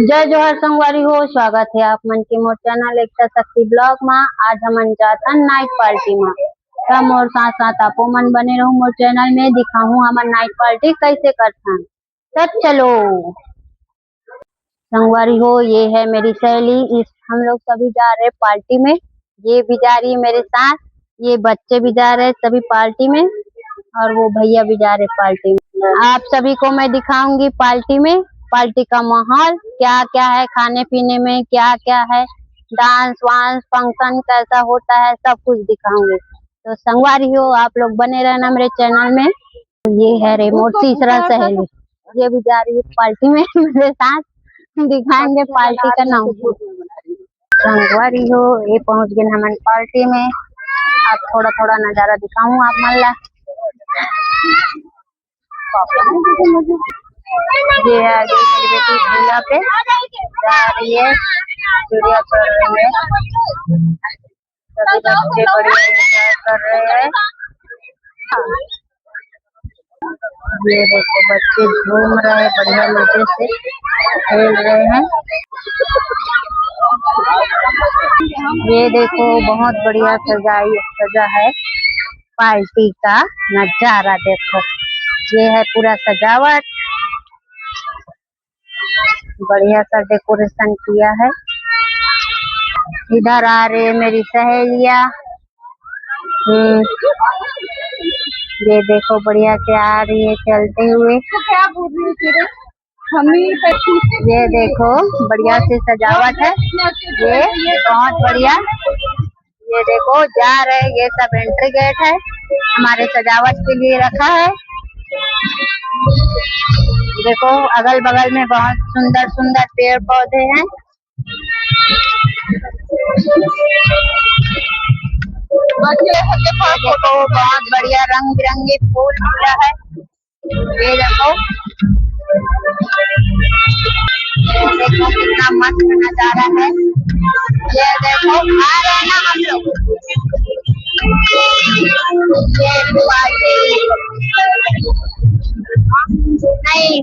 जय जोहर संगवारी हो। स्वागत है आप मन के मोर चैनल एकता शक्ति ब्लॉग में। आज हमन जाथन नाइट पार्टी में। तब मोर साथ साथ आपो मन बने रहूं मोर चैनल में। दिखाऊं हमन नाइट पार्टी कैसे करथन। तब चलो संगवारी हो, ये है मेरी सहेली। इस हम लोग सभी जा रहे पार्टी में। ये भी जा रही है मेरे साथ। ये बच्चे भी जा रहे सभी पार्टी में और वो भैया भी जा रहे पार्टी में। आप सभी को मैं दिखाऊंगी पार्टी में। पार्टी का माहौल क्या क्या है, खाने पीने में क्या क्या है, डांस वांस फंक्शन कैसा होता है, सब कुछ दिखाऊंगी। तो संगवारी हो, आप लोग बने रहना मेरे चैनल में। ये है रे मोर तीसरा सहेली, ये भी जा रही है पार्टी में मेरे साथ। दिखाएंगे पार्टी का नाम। संगवारी हो, ये पहुंच गए हमारे पार्टी में। अब थोड़ा थोड़ा नजारा दिखाऊं आप मन ला। ये आगे मेरी बेटी झूला पे जा रही है, चिड़िया चढ़ रही है। सभी बच्चे बढ़िया एंजॉय कर रहे हैं। ये देखो बच्चे घूम रहे हैं, बढ़िया मजे से खेल रहे हैं। ये देखो बहुत बढ़िया सजा है पार्टी का नजारा। देखो ये है पूरा सजावट, बढ़िया सा डेकोरेशन किया है। इधर आ रहे मेरी सहेलियां। ये देखो बढ़िया से आ रही है चलते हुए। ये देखो बढ़िया से सजावट है, ये बहुत बढ़िया। ये देखो जा रहे, ये सब एंट्री गेट है, हमारे सजावट के लिए रखा है। देखो अगल बगल में बहुत सुंदर सुंदर पेड़ पौधे हैं। देखो बहुत बढ़िया रंग बिरंगे फूल खिला है। ये देखो कितना मस्त नजारा है। ये देखो आ रहे हैं ना हम लोग। नहीं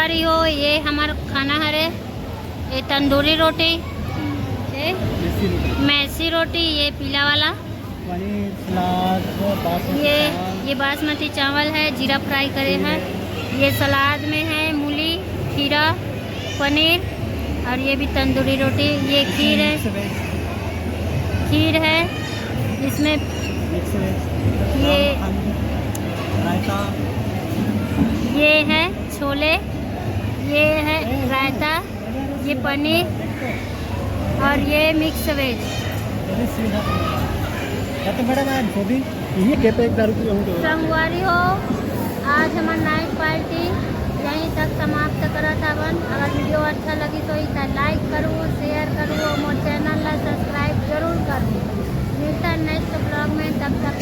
संगवारी हो, ये हमारा खाना हरे, ये तंदूरी रोटी, ये मैसी रोटी, ये पीला वाला, पनीर सलाद बासमती ये बासमती चावल है, जीरा फ्राई करे हैं। ये सलाद में है मूली, खीरा, पनीर, और ये भी तंदूरी रोटी। ये खीर है, खीर है इसमें, ये रायता, ये है छोले, ये है रायता, ये पनीर, और ये मिक्स वेज। संगवारी हो, आज हमार नाइट पार्टी यहीं तक समाप्त करत हवन। अगर वीडियो अच्छा लगी तो इसे लाइक करूँ, शेयर करूँ और मोर चैनल ला सब्सक्राइब जरूर करूँ। मिलता है नेक्स्ट ब्लॉग में, तब तक